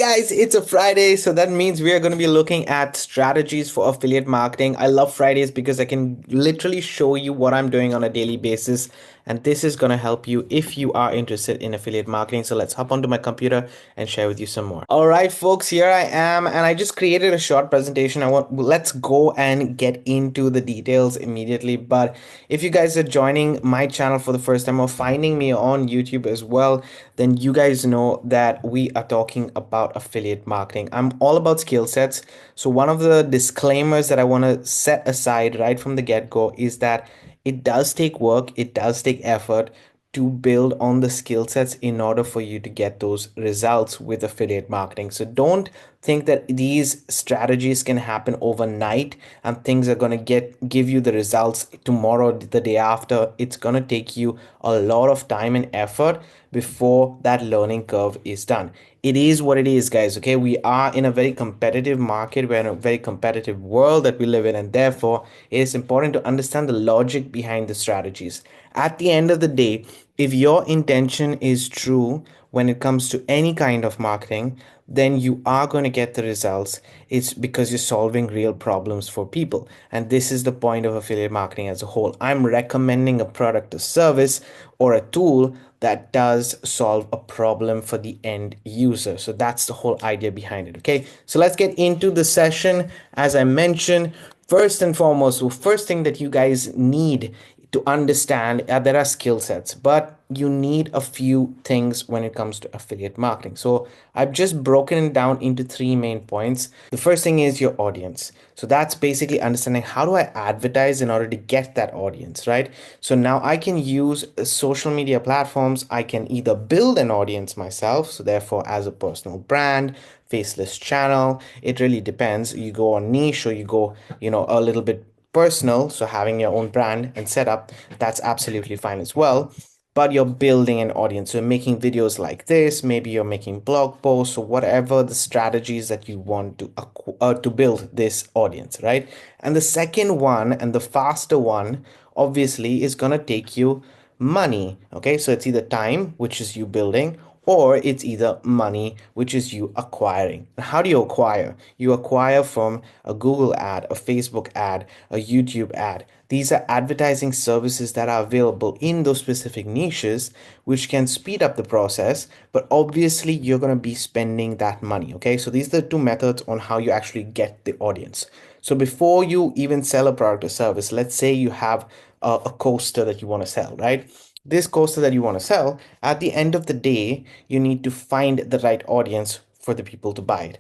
Guys, it's a Friday, so that means we are going to be looking at strategies for affiliate marketing. I love Fridays because I can literally show you what I'm doing on a daily basis, and this is going to help you if you are interested in affiliate marketing. So let's hop onto my computer and share with you some more. All right, folks, here I am, and I just created a short presentation. Let's go and get into the details immediately. But if you guys are joining my channel for the first time or finding me on YouTube as well, then you guys know that we are talking about affiliate marketing. I'm all about skill sets. So one of the disclaimers that I want to set aside right from the get-go is that it does take work, it does take effort to build on the skill sets in order for you to get those results with affiliate marketing. So don't think that these strategies can happen overnight and things are going to give you the results tomorrow, the day after. It's going to take you a lot of time and effort before that learning curve is done. It is what it is, guys. Okay, we are in a very competitive market, we're in a very competitive world that we live in, and therefore it is important to understand the logic behind the strategies. At the end of the day, if your intention is true when it comes to any kind of marketing, then you are going to get the results. It's because you're solving real problems for people. And this is the point of affiliate marketing as a whole. I'm recommending a product or service or a tool that does solve a problem for the end user. So that's the whole idea behind it. Okay, so let's get into the session. As I mentioned, first and foremost, the first thing that you guys need to understand, there are skill sets, but you need a few things when it comes to affiliate marketing. So I've just broken it down into three main points. The first thing is your audience. So that's basically understanding, how do I advertise in order to get that audience, right? So now I can use social media platforms. I can either build an audience myself, so therefore as a personal brand, faceless channel, it really depends. You go on niche or you go, a little bit personal, so having your own brand and setup, that's absolutely fine as well. But you're building an audience, so making videos like this, maybe you're making blog posts or whatever the strategies that you want to build this audience, right? And the second one, and the faster one, obviously is going to take you money. Okay, so it's either time, which is you building, or it's either money, which is you acquiring. How do you acquire? You acquire from a Google ad, a Facebook ad, a YouTube ad. These are advertising services that are available in those specific niches, which can speed up the process, but obviously you're going to be spending that money. Okay, so these are the two methods on how you actually get the audience. So before you even sell a product or service, let's say you have a coaster that you want to sell, right? This coaster that you want to sell, at the end of the day, you need to find the right audience for the people to buy it.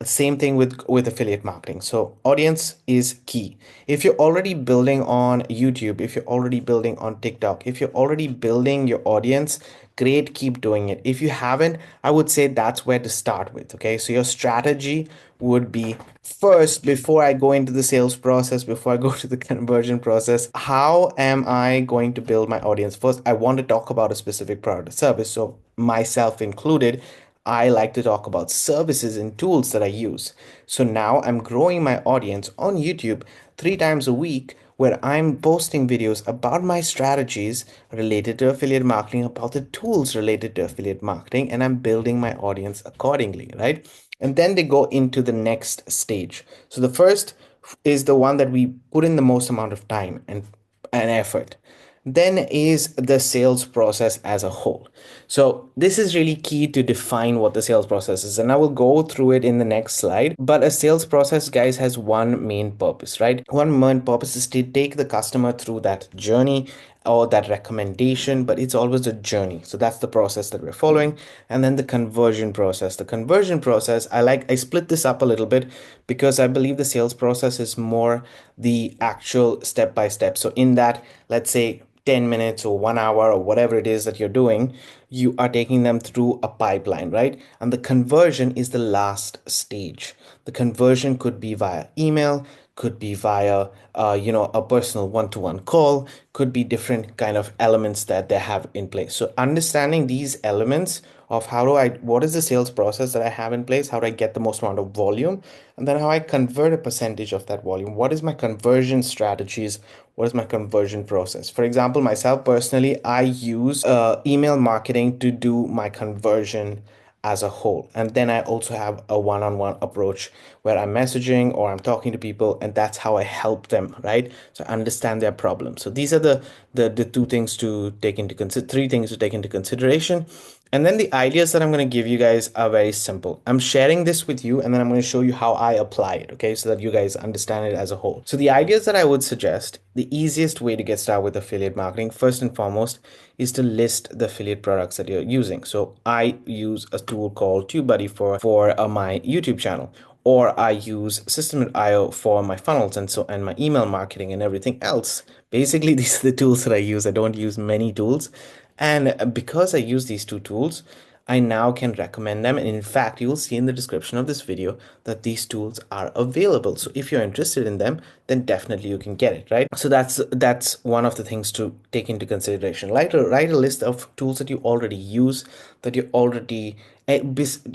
Same thing with affiliate marketing. So audience is key. If you're already building on YouTube, if you're already building on TikTok, if you're already building your audience, great, keep doing it. If you haven't, I would say that's where to start with. Okay, so your strategy would be, first, before I go into the sales process, before I go to the conversion process, how am I going to build my audience? First, I want to talk about a specific product or service, so myself included, I like to talk about services and tools that I use. So now I'm growing my audience on YouTube 3 times a week, where I'm posting videos about my strategies related to affiliate marketing, about the tools related to affiliate marketing, and I'm building my audience accordingly, right? And then they go into the next stage. So the first is the one that we put in the most amount of time and effort. Then is the sales process as a whole. So this is really key to define what the sales process is, and I will go through it in the next slide. But a sales process, guys, has one main purpose, right? One main purpose is to take the customer through that journey or that recommendation, but it's always a journey. So that's the process that we're following. And then the conversion process. The conversion process, I split this up a little bit because I believe the sales process is more the actual step by step. So in that, let's say 10 minutes or 1 hour or whatever it is that you're doing, you are taking them through a pipeline, right? And the conversion is the last stage. The conversion could be via email, could be via a personal one-to-one call, could be different kind of elements that they have in place. So understanding these elements of what is the sales process that I have in place, how do I get the most amount of volume, and then how I convert a percentage of that volume. What is my conversion strategies? What is my conversion process? For example, myself personally, I use email marketing to do my conversion as a whole. And then I also have a one-on-one approach where I'm messaging or I'm talking to people, and that's how I help them, right? So I understand their problem. So these are the two things to take into consider, three things to take into consideration. And then the ideas that I'm going to give you guys are very simple. I'm sharing this with you, and then I'm going to show you how I apply it, okay? So that you guys understand it as a whole. So the ideas that I would suggest, the easiest way to get started with affiliate marketing, first and foremost, is to list the affiliate products that you're using. So I use a tool called TubeBuddy for my YouTube channel, or I use System.io for my funnels and my email marketing and everything else. Basically, these are the tools that I use. I don't use many tools. And because I use these two tools, I now can recommend them. And in fact, you'll see in the description of this video that these tools are available. So if you're interested in them, then definitely you can get it, right? So that's one of the things to take into consideration. Write a list of tools that you already use, that you already,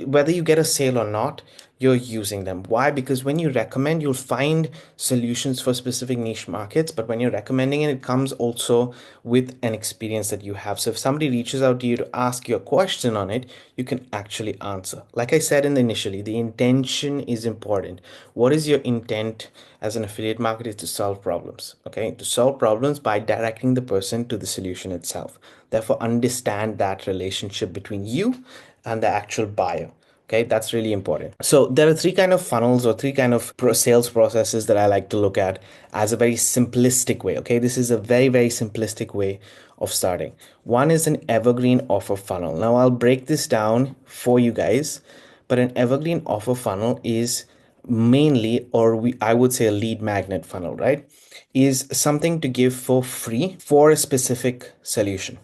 whether you get a sale or not, you're using them. Why? Because when you recommend, you'll find solutions for specific niche markets, but when you're recommending it, it comes also with an experience that you have. So if somebody reaches out to you to ask you a question on it, you can actually answer. Like I said in the initially, the intention is important. What is your intent as an affiliate marketer? Is to solve problems, okay? To solve problems by directing the person to the solution itself. Therefore, understand that relationship between you and the actual buyer. Okay, that's really important. So there are three kind of funnels or three kind of sales processes that I like to look at as a very simplistic way. Okay, this is a very simplistic way of starting. One is an evergreen offer funnel. Now I'll break this down for you guys, but an evergreen offer funnel is mainly, or I would say a lead magnet funnel, right? Is something to give for free for a specific solution,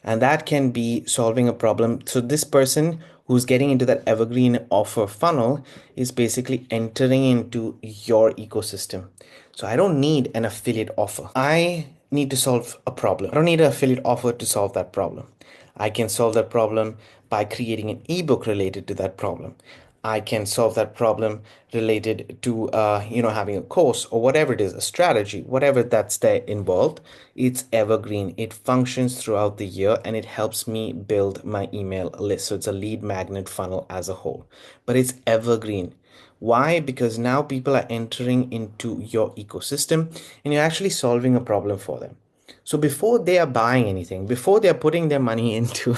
and that can be solving a problem. So this person who's getting into that evergreen offer funnel is basically entering into your ecosystem. So I don't need an affiliate offer. I need to solve a problem. I don't need an affiliate offer to solve that problem. I can solve that problem by creating an ebook related to that problem. I can solve that problem related to having a course or whatever it is, a strategy, whatever that's there involved. It's evergreen. It functions throughout the year and it helps me build my email list. So it's a lead magnet funnel as a whole, but it's evergreen. Why? Because now people are entering into your ecosystem and you're actually solving a problem for them. So before they are buying anything, before they're putting their money into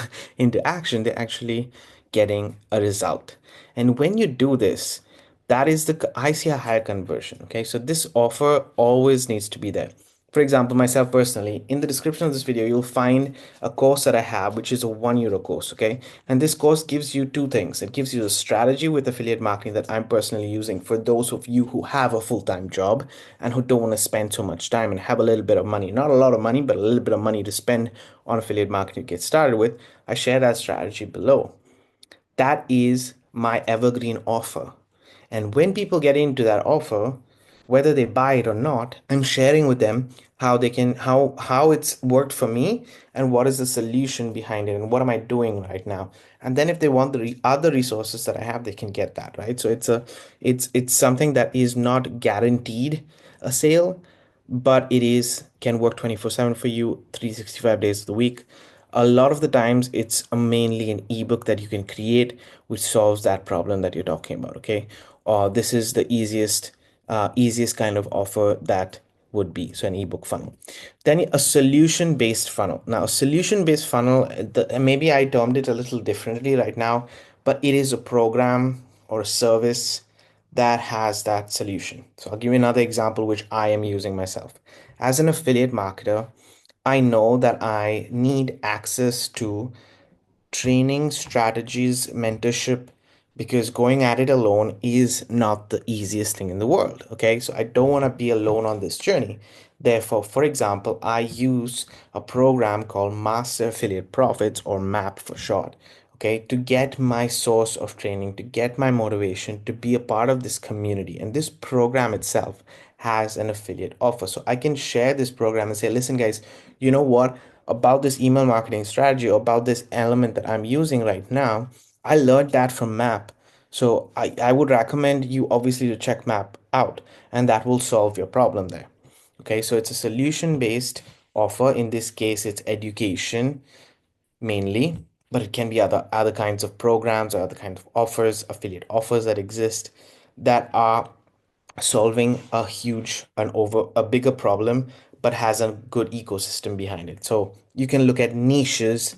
action, they're actually getting a result. And when you do this, that is I see a higher conversion. Okay, so this offer always needs to be there. For example, myself personally, in the description of this video, you'll find a course that I have, which is a €1 course. Okay, and this course gives you two things. It gives you a strategy with affiliate marketing that I'm personally using for those of you who have a full-time job and who don't want to spend so much time and have a little bit of money, not a lot of money, but a little bit of money to spend on affiliate marketing to get started with. I share that strategy below. That is my evergreen offer. And when people get into that offer, whether they buy it or not, I'm sharing with them how they can how it's worked for me and what is the solution behind it and what am I doing right now. And then if they want the other resources that I have, they can get that, right? So it's something that is not guaranteed a sale, but it is can work 24/7 for you, 365 days of the week. A lot of the times it's mainly an ebook that you can create which solves that problem that you're talking about. Okay, this is the easiest kind of offer that would be so an ebook funnel. Then a solution based funnel. Now a solution based funnel, maybe I termed it a little differently right now, but it is a program or a service that has that solution. So I'll give you another example which I am using myself as an affiliate marketer. I know that I need access to training, strategies, mentorship, because going at it alone is not the easiest thing in the world. Okay, so I don't want to be alone on this journey. Therefore, for example, I use a program called Master Affiliate Profits, or MAP for short. Okay, to get my source of training, to get my motivation to be a part of this community. And this program itself has an affiliate offer. So I can share this program and say, listen, guys, you know what? About this email marketing strategy, or about this element that I'm using right now, I learned that from MAP. So I would recommend you obviously to check MAP out, and that will solve your problem there. Okay, so it's a solution based offer. In this case, it's education mainly. but it can be other kinds of programs or other kinds of offers, affiliate offers that exist that are solving a bigger problem, but has a good ecosystem behind it. So you can look at niches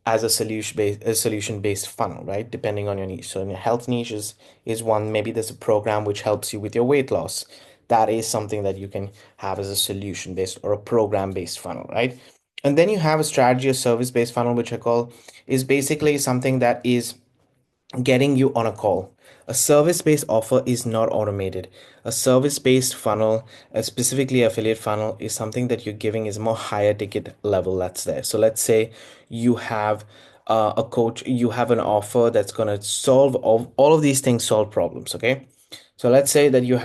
as a solution based funnel, right? Depending on your niche. So in your health niches is one. Maybe there's a program which helps you with your weight loss. That is something that you can have as a solution based or a program based funnel, right? And then you have a strategy or service based funnel, which I call is basically something that is getting you on a call. A service based offer is not automated. A service based funnel, specifically affiliate funnel, is something that you're giving is more higher ticket level that's there. So let's say you have a coach, you have an offer that's going to solve all of these things, solve problems. Okay. So let's say that you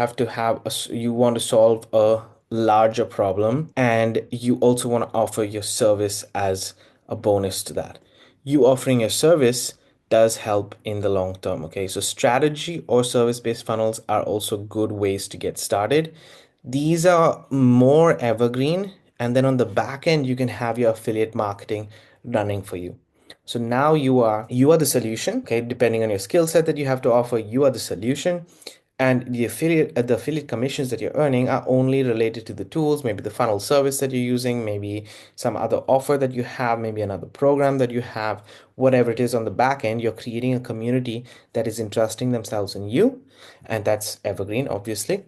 want to solve a larger problem and you also want to offer your service as a bonus to that. You offering your service does help in the long term. Okay, so strategy or service based funnels are also good ways to get started. These are more evergreen, and then on the back end, you can have your affiliate marketing running for you. So now you are the solution. Okay, depending on your skill set that you have to offer, you are the solution, and the affiliate commissions that you're earning are only related to the tools, maybe the funnel service that you're using, maybe some other offer that you have, maybe another program that you have, whatever it is on the back end. You're creating a community that is entrusting themselves in you, and that's evergreen, obviously.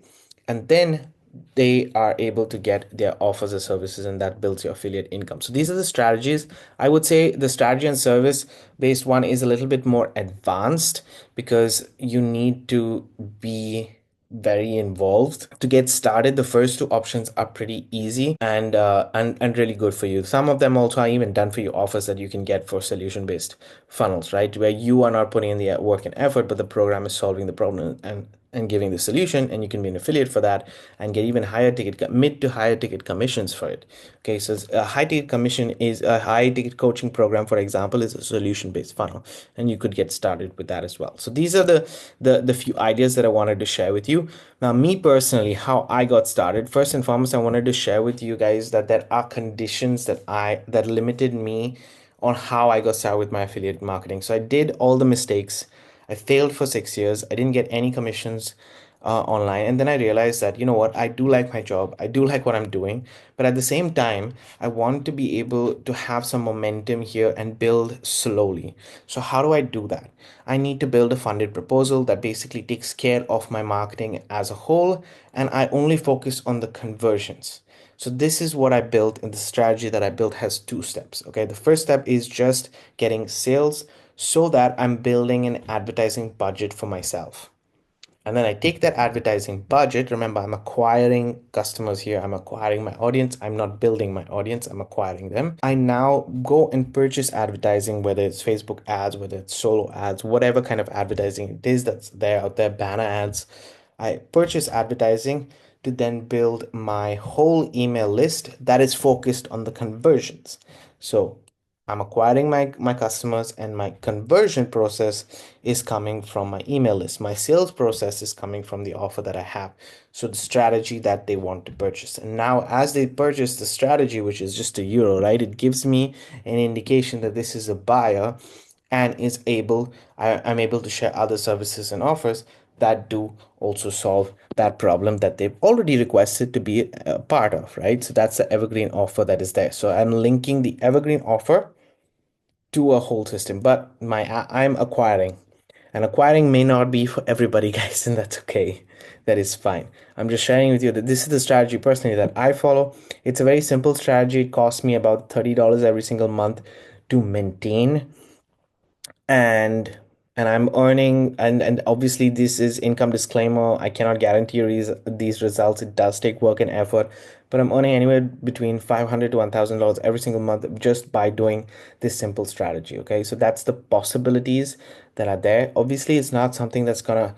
And then they are able to get their offers or services, and that builds your affiliate income. So these are the strategies. I would say the strategy and service based one is a little bit more advanced because you need to be very involved to get started. The first two options are pretty easy and really good for you. Some of them also are even done for you offers that you can get for solution based funnels, right, where you are not putting in the work and effort, but the program is solving the problem and giving the solution, and you can be an affiliate for that and get even mid to higher ticket commissions for it. Okay, so a high ticket commission is a high ticket coaching program, for example, is a solution based funnel, and you could get started with that as well. So these are the few ideas that I wanted to share with you. Now, me personally, how I got started, first and foremost, I wanted to share with you guys that there are conditions that limited me on how I got started with my affiliate marketing. So I did all the mistakes. I failed for 6 years. I didn't get any commissions online. And then I realized that, you know what, I do like my job. I do like what I'm doing. But at the same time, I want to be able to have some momentum here and build slowly. So how do I do that? I need to build a funded proposal that basically takes care of my marketing as a whole. And I only focus on the conversions. So this is what I built, and the strategy that I built has two steps. Okay, the first step is just getting sales so that I'm building an advertising budget for myself. And then I take that advertising budget. Remember, I'm acquiring customers here. I'm acquiring my audience. I'm not building my audience. I'm acquiring them. I now go and purchase advertising, whether it's Facebook ads, whether it's solo ads, whatever kind of advertising it is that's there out there, banner ads. I purchase advertising to then build my whole email list that is focused on the conversions. So I'm acquiring my customers, and my conversion process is coming from my email list. My sales process is coming from the offer that I have. So the strategy that they want to purchase. And now as they purchase the strategy, which is just €1, right? It gives me an indication that this is a buyer and I'm able to share other services and offers that do also solve that problem that they've already requested to be a part of, right? So that's the evergreen offer that is there. So I'm linking the evergreen offer to a whole system, but I'm acquiring, and acquiring may not be for everybody, guys, and that's okay. That is fine. I'm just sharing with you that this is the strategy personally that I follow. It's a very simple strategy. It costs me about $30 every single month to maintain, and I'm earning, and obviously this is income disclaimer. I cannot guarantee you these results. It does take work and effort, but I'm earning anywhere between $500 to $1,000 every single month just by doing this simple strategy. Okay, so that's the possibilities that are there. Obviously, it's not something that's gonna,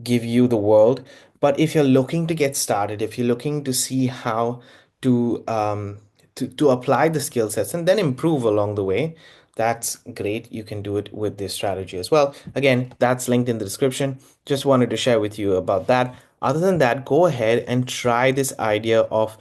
give you the world, but if you're looking to get started, if you're looking to see how to apply the skill sets and then improve along the way, that's great. You can do it with this strategy as well. Again, that's linked in the description. Just wanted to share with you about that. Other than that, go ahead and try this idea of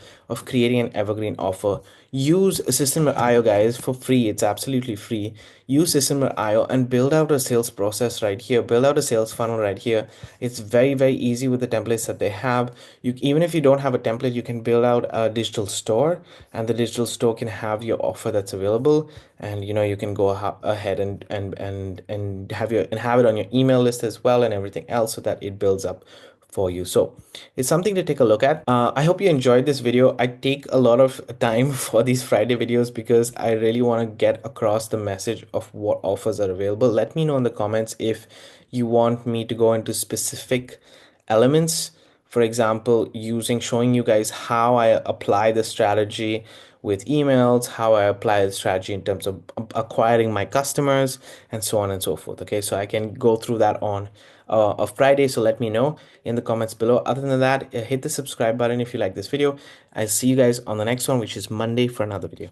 creating an evergreen offer. Use System.io, guys, for free. It's absolutely free. Use System.io and build out a sales process right here. Build out a sales funnel right here. It's very, very easy with the templates that they have. You, even if you don't have a template, you can build out a digital store, and the digital store can have your offer that's available. And you can go ahead and have it on your email list as well, and everything else, so that it builds up for you. So it's something to take a look at. I hope you enjoyed this video. I take a lot of time for these Friday videos because I really want to get across the message of what offers are available. Let me know in the comments if you want me to go into specific elements. For example, showing you guys how I apply the strategy with emails, how I apply the strategy in terms of acquiring my customers, and so on and so forth. Okay, so I can go through that on a Friday. So let me know in the comments below. Other than that, hit the subscribe button if you like this video. I'll see you guys on the next one, which is Monday, for another video.